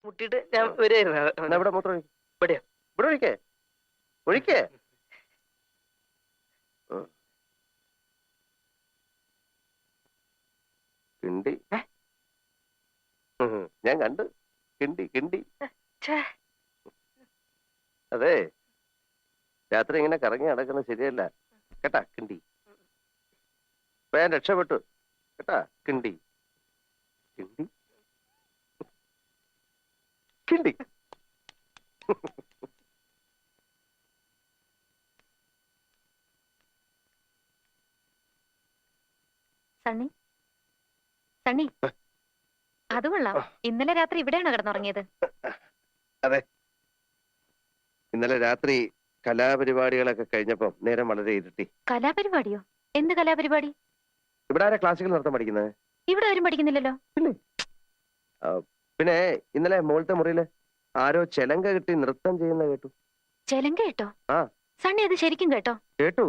മുട്ടിട്ട് ഞാൻ വരുമായിരുന്നു. ഇവിടെ മൂത്രം ഇവിടെയോ? ഇവിടെ ഒഴിക്കേ ഒഴിക്കേ. കിണ്ടി ഞാൻ കണ്ട്. കിണ്ടി കിണ്ടി. അതെ, രാത്രി ഇങ്ങനെ കറങ്ങി നടക്കുന്നത് ശരിയല്ല കേട്ടാ. കിണ്ടി ഇപ്പൊ ഞാൻ രക്ഷപ്പെട്ടു കേട്ടാ. കിണ്ടി കിണ്ടി കിണ്ടി. സണ്ണി സണ്ണി, അത് കൊള്ളാം. ഇന്നലെ രാത്രി ഇവിടെയാണോ കിടന്നുറങ്ങിയത്? അതെ, ഇന്നലെ രാത്രി കലാപരിപാടികളൊക്കെ കഴിഞ്ഞപ്പോ നേരം വളരെ ഇരുട്ടി. കലാപരിപാടിയോ? എന്ത് കലാപരിപാടി? ഇവിടെ ആരാ ക്ലാസിക്കൽ നൃത്തം പഠിക്കുന്നത്? ഇവിടെ ആരും പഠിക്കുന്നില്ലല്ലോ. പിന്നെ ഇന്നലെ മുകളിലത്തെ മുറിയില് ആരോ ചെലങ്ക കിട്ടി നൃത്തം ചെയ്യുന്ന കേട്ടു. ചെലങ്ക കേട്ടോ? ആ സണ്ണി, അത് ശരിക്കും കേട്ടോ? കേട്ടു,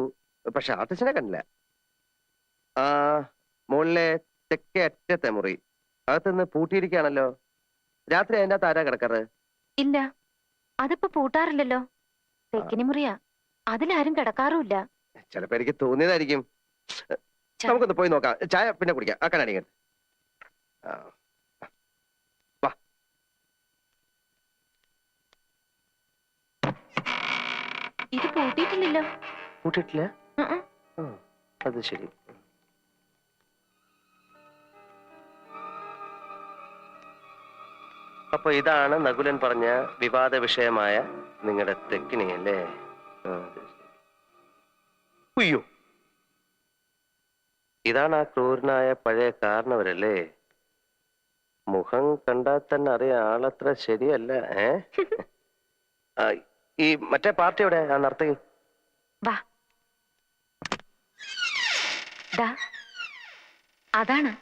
പക്ഷെ ആർട്ടിസ്റ്റിനെ കണ്ടില്ല. ആ മുകളിലെ തെക്കേ അറ്റത്തെ മുറി അകത്തുനിന്ന് പൂട്ടിയിരിക്കുകയാണല്ലോ. രാത്രി അതിൻ്റെ അകത്ത് ആരാ കിടക്കാറ്? ഇല്ല, അതിപ്പോ പൂട്ടാറില്ലല്ലോ. തെക്കിനി മുറിയാ, അതിലാരും കിടക്കാറുമില്ല. ചിലപ്പോ എനിക്ക് തോന്നിയതായിരിക്കും. നമുക്കൊന്ന് പോയി നോക്കാം. ചായ പിന്നെ കുടിക്കാം. ആ കണ്ണാടി ഇങ്ങോട്ട്. വാ. ഇത് പൂട്ടിയിട്ടില്ലല്ലോ. പൂട്ടിയിട്ടില്ല? അത് ശരി. അപ്പൊ ഇതാണ് നകുലൻ പറഞ്ഞ വിവാദ വിഷയമായ നിങ്ങളുടെ തെക്കിനി അല്ലേ? അയ്യോ, ഇതാണ് ആ ക്രൂരനായ പഴയ കാരണവരല്ലേ? മുഖം കണ്ടാൽ തന്നെ അറിയാം ആളത്ര ശരിയല്ല. ഈ മറ്റേ പാർട്ടി എവിടെ? ആ നർത്തകി അതാണ്.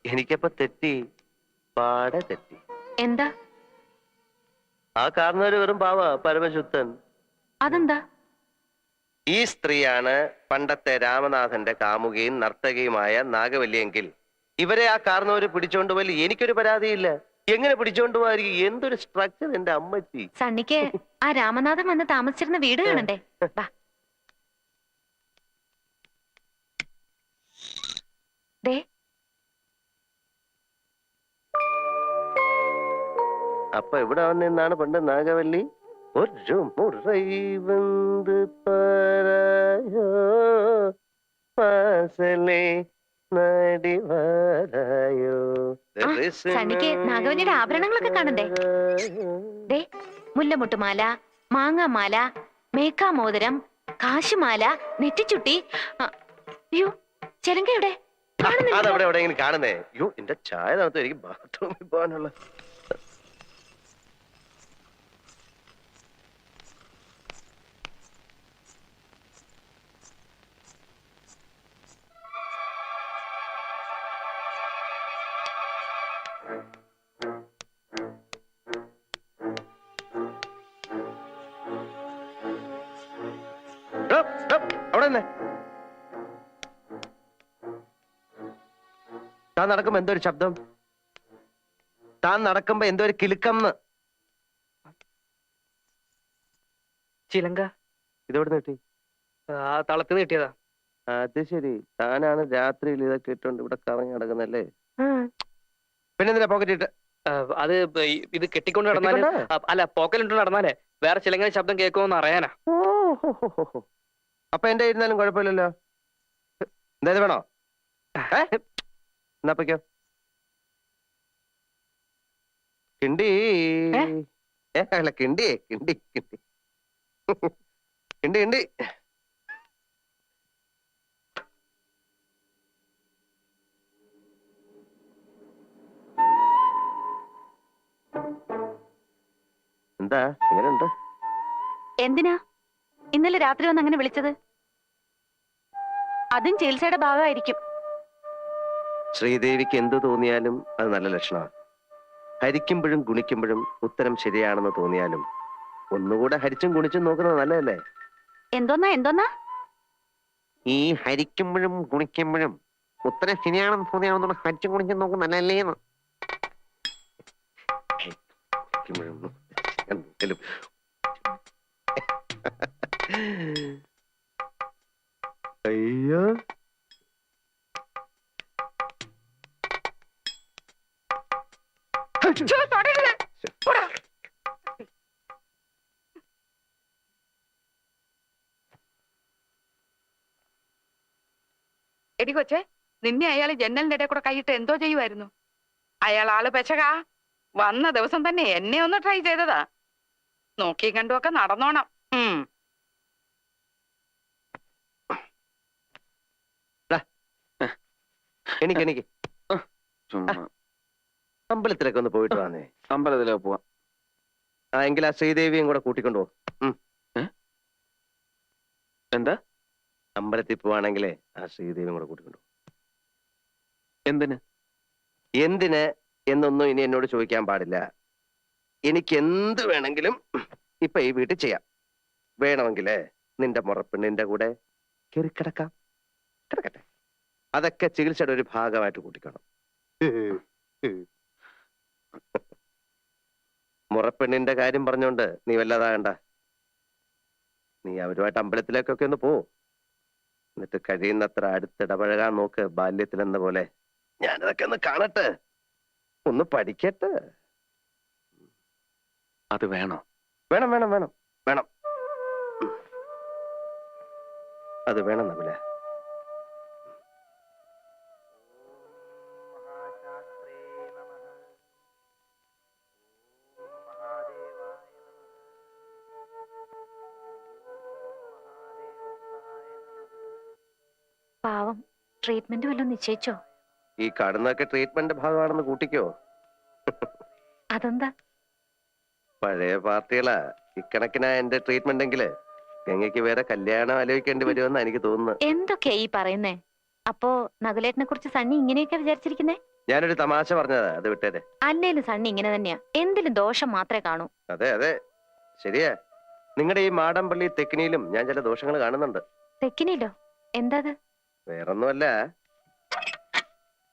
എനിക്കപ്പോ തെറ്റി, പാടെ തെറ്റി. എന്താ? ആ കാരണവര് വെറും പാവ, പരമശുദ്ധൻ. അതെന്താ? ഈ സ്ത്രീയാണ് പണ്ടത്തെ രാമനാഥന്റെ കാമുകയും നർത്തകിയുമായ നാഗവല്ലിയെങ്കിൽ ഇവരെ ആ കാരണവര് പിടിച്ചോണ്ട് പോയി എനിക്കൊരു പരാതിയില്ല. എങ്ങനെ പിടിച്ചോണ്ട് പോവായിരിക്കും? എന്തൊരു സ്ട്രക്ചർ എന്റെ അമ്മച്ചി. സണ്ണിക്ക് ആ രാമനാഥൻ വന്ന് താമസിച്ചിരുന്ന വീട് കാണണ്ടേ? അപ്പൊ ഇവിടെ വന്നിന്നാണ് പണ്ട് നാഗവല്ലി ഒരു മുറൈ വന്ന് പാരായോ പാസലേ നടി വാരായോ. സണ്ണിക്ക് നാഗവല്ലിയുടെ ആഭരണങ്ങളൊക്കെ കാണണ്ടേ? ദേ, മുല്ലമുട്ടുമാല, മാങ്ങാമാല, മേക്കാമോതിരം, കാശുമാല, നെറ്റിച്ചുട്ടി. അയ്യോ, ചെലങ്കയുടെ അതവിടെ എവിടെയെങ്കിലും കാണുന്നേ? അയ്യോ, എന്റെ ചായ തണുത്തു. എനിക്ക് ബാത്റൂമിൽ പോകാനുള്ള. അവിടെ താൻ നടക്കുമ്പോ എന്തോ ഒരു ശബ്ദം. താൻ നടക്കുമ്പോ എന്തോ ഒരു കിലുക്കം. ചിലങ്ക ഇതെവിടെ കിട്ടി? ആ തളത്തിന് കിട്ടിയതാ. അത് ശരി, താനാണ് രാത്രിയിൽ ഇതൊക്കെ ഇട്ടോണ്ട് ഇവിടെ കറങ്ങി നടക്കുന്നല്ലേ? പിന്നെന്തിനാ പോക്കറ്റ് ഇട്ട്? അത് ഇത് കെട്ടിക്കൊണ്ട് നടന്നാല്, അല്ല പോക്കലിട്ട് നടന്നാലേ വേറെ ചിലങ്ങനെ ശബ്ദം കേൾക്കുമെന്ന് അറിയാനാ. അപ്പൊ എന്റെ ഇരുന്നാലും കുഴപ്പമില്ലല്ലോ. എന്തായത് വേണോ? എന്നാപ്പോ കിണ്ടി. അല്ല കിണ്ടി കിണ്ടി കിണ്ടി കിണ്ടി കിണ്ടി. എന്താ എങ്ങനെയുണ്ട്? എന്തിനാ ഇന്നലെ രാത്രി വന്ന് അങ്ങനെ വിളിച്ചത്? അതും ചികിത്സയുടെ ഭാഗമായിരിക്കും. ശ്രീദേവിക്ക് എന്തു തോന്നിയാലും അത് നല്ല ലക്ഷണമാണ്. ഹരിക്കുമ്പോഴും ഗുണിക്കുമ്പോഴും ഉത്തരം ശരിയാണെന്ന് തോന്നിയാലും ഒന്നുകൂടെ ഹരിച്ചും ഗുണിച്ചും നോക്കുന്നത് നല്ലതല്ലേ? എന്തോന്നാ എന്തോന്നാ? ഈ ഹരിക്കുമ്പോഴും കുണിക്കുമ്പോഴും ഉത്തരം ശരിയാണെന്ന് തോന്നിയാണെന്നുള്ള ഹരിച്ചും കുണിച്ചും നോക്കും നല്ലല്ലേന്ന്. അയ്യോ എടി കൊച്ചെ, നിന്നെ അയാൾ ജനലിന്റെ ഇടയിൽ കൂടെ കൈയിട്ട് എന്തോ ചെയ്യുമായിരുന്നു. അയാൾ ആള് പെശകാ. വന്ന ദിവസം തന്നെ എന്നെ ഒന്ന് ട്രൈ ചെയ്തതാ. നോക്കി കണ്ടുമൊക്കെ നടന്നോണം. എനിക്ക് അമ്പലത്തിലൊക്കെ ഒന്ന് പോയിട്ട് വന്നേ. അമ്പലത്തിലോ പോവാം. ആ എങ്കിൽ ആ ശ്രീദേവിയും കൂടെ കൂട്ടിക്കൊണ്ടുപോ. എന്താ? അമ്പലത്തിൽ പോവാണെങ്കിലേ ആ ശ്രീദേവിയും കൂടെ കൂട്ടിക്കൊണ്ടു. എന്തിന്? എന്തിന് എന്നൊന്നും ഇനി എന്നോട് ചോദിക്കാൻ പാടില്ല. എനിക്ക് എന്ത് വേണമെങ്കിലും ഇപ്പൊ ഈ വീട്ടിൽ ചെയ്യാം. വേണമെങ്കിലേ നിന്റെ മുറപ്പെണ്ണിന്റെ കൂടെ കയറി കിടക്കാം. കിടക്കട്ടെ. അതൊക്കെ ചികിത്സയുടെ ഒരു ഭാഗമായിട്ട് കൂട്ടിക്കണം. മുറപ്പെണ്ണിന്റെ കാര്യം പറഞ്ഞോണ്ട് നീ വല്ലതാകണ്ട. നീ അവരുമായിട്ട് അമ്പലത്തിലേക്കൊക്കെ ഒന്ന് പോ. എന്നിട്ട് കഴിയുന്നത്ര അടുത്തിടപഴകാൻ നോക്ക്. ബാല്യത്തിലെന്ന പോലെ ഞാനതൊക്കെ ഒന്ന് കാണട്ടെ, ഒന്ന് പഠിക്കട്ടെ. അത് വേണോ? വേണം വേണം വേണം വേണം. അത് വേണം നകുല. പാവം, ട്രീറ്റ്മെന്റ് വല്ലതും നിശ്ചയിച്ചോ? ഈ കാണുന്നതൊക്കെ ട്രീറ്റ്മെന്റ് ഭാഗമാണെന്ന് കൂട്ടിക്കോ. അതെന്താ? പഴയ പാർട്ടികളാ ഇക്കണക്കിനാ എന്റെ ട്രീറ്റ്മെന്റ് എങ്കില് ഗംഗയ്ക്ക് വേറെ കല്യാണം ആലോചിക്കേണ്ടി വരുമെന്നാ എനിക്ക് തോന്നുന്നത്. എന്തൊക്കെയാ ഈ പറയുന്നേ? അപ്പോ നകുലേട്ടനെ കുറിച്ച് സണ്ണി ഇങ്ങനെയൊക്കെ വിചാരിച്ചിരിക്കുന്നേ? ഞാനൊരു തമാശ പറഞ്ഞതാ, അത് വിട്ടേരെ. അല്ലേലും സണ്ണി ഇങ്ങനെ തന്നെയാ, എന്തിലും ദോഷം മാത്രമേ കാണൂ. അതെ അതെ ശരിയാ. നിങ്ങളുടെ ഈ മാടമ്പള്ളി തെക്കിനിയിലും ഞാൻ ചില ദോഷങ്ങൾ കാണുന്നുണ്ട്. തെക്കിനില്ലോ? എന്താ? വേറൊന്നുമല്ല,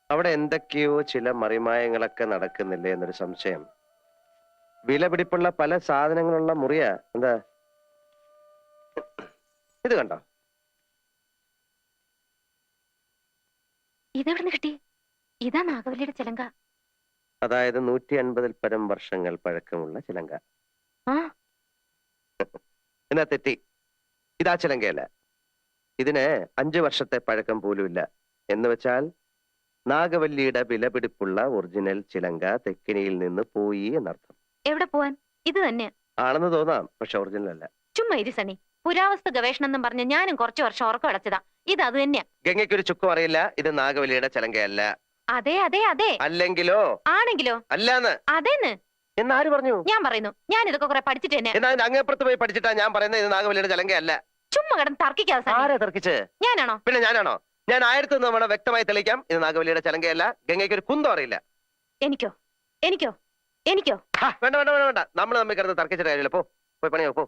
അവിടെ എന്തൊക്കെയോ ചില മറിമായങ്ങളൊക്കെ നടക്കുന്നില്ലേ എന്നൊരു സംശയം. വിലപിടിപ്പുള്ള പല സാധനങ്ങളുള്ള മുറിയാ. എന്താ ഇത് കണ്ടോ? ഇതെവിടുന്ന് കിട്ടി? ഇതാ നാഗവല്ലിയുടെ ചിലങ്ക. അതായത് 150 പരം വർഷങ്ങൾ പഴക്കമുള്ള ചിലങ്ക. ആ എന്നാ തെറ്റി. ഇതാ ചിലങ്കയല്ല. ഇതിന് 5 വർഷത്തെ പഴക്കം പോലുമില്ല. എന്ന് വെച്ചാൽ നാഗവല്ലിയുടെ വിലപിടിപ്പുള്ള ഒറിജിനൽ ചിലങ്ക തെക്കിനിയിൽ നിന്ന് പോയി എന്നർത്ഥം. എവിടെ പോവാൻ? ഇത് തന്നെയാ ആണെന്ന് തോന്നാം, പക്ഷെ ഒറിജിനൽ അല്ല. ചുമ്മാ ഇരി സണ്ണി. പുരാവസ്തു ഗവേഷണം എന്നും പറഞ്ഞ് ഞാനും കുറച്ചു വർഷം ഉറക്കം അടച്ചതാ. ഇത് അത് തന്നെയാ. ഗംഗയ്ക്കൊരു ചുക്കും അറിയില്ല. ഇത് നാഗവല്ലിയുടെ ചിലങ്കയല്ല. അതെ അതെ അതെ. അല്ലെങ്കിലോ? ആണെങ്കിലോ? അല്ലാന്ന്. അതേന്ന് എന്നാര് പറഞ്ഞു? ഞാൻ പറയുന്നു. ഞാൻ ഇതൊക്കെ കുറെ പഠിച്ചിട്ട് തന്നെ. എന്നാ അങ്ങേപ്പുറത്ത് പോയി പഠിച്ചിട്ടാ ഞാൻ പറയുന്നത് ഇത് നാഗവല്ലിയുടെ ചിലങ്കയല്ല. ചുമ്മാ കിടന്ന് തർക്കിക്കാതെ സണ്ണി. ആരാ തർക്കിച്ച്? ഞാനാണോ? പിന്നെ ഞാനാണോ? ഞാൻ 1001 തവണ വ്യക്തമായി തെളിയിക്കാം, ഇത് നാഗവല്ലിയുടെ ചിലങ്കയല്ല. ഗംഗയ്ക്ക് ഒരു കുന്തം അറിയില്ല. എനിക്കോ? എനിക്കോ? എനിക്കോ? വേണ്ട വേണ്ട വേണ്ട വേണ്ട. നമ്മൾ തമ്മിൽ കിടന്ന് തർക്കിച്ചിട്ട് കാര്യമില്ല. പോയി പണിയോ പോ.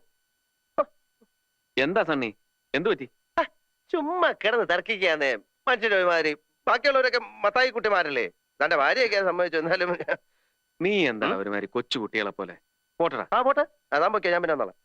എന്താ സണ്ണി, എന്തു പറ്റി? ചുമ്മാ കിടന്ന് തർക്കിക്കാന്നേ മനുഷ്യന്റെ ഒരുമാതിരി. ബാക്കിയുള്ളവരൊക്കെ മത്തായി കുട്ടിമാരല്ലേ. തന്റെ ഭാര്യയൊക്കെ സംഭവിച്ചു. എന്നാലും നീ എന്താ ഒരുമാതിരി കൊച്ചു കുട്ടികളെ പോലെ? പോട്ടടാ. പോട്ടെ. അതാ പോക്കെ ഞാൻ പിന്നെ വന്നോളാം.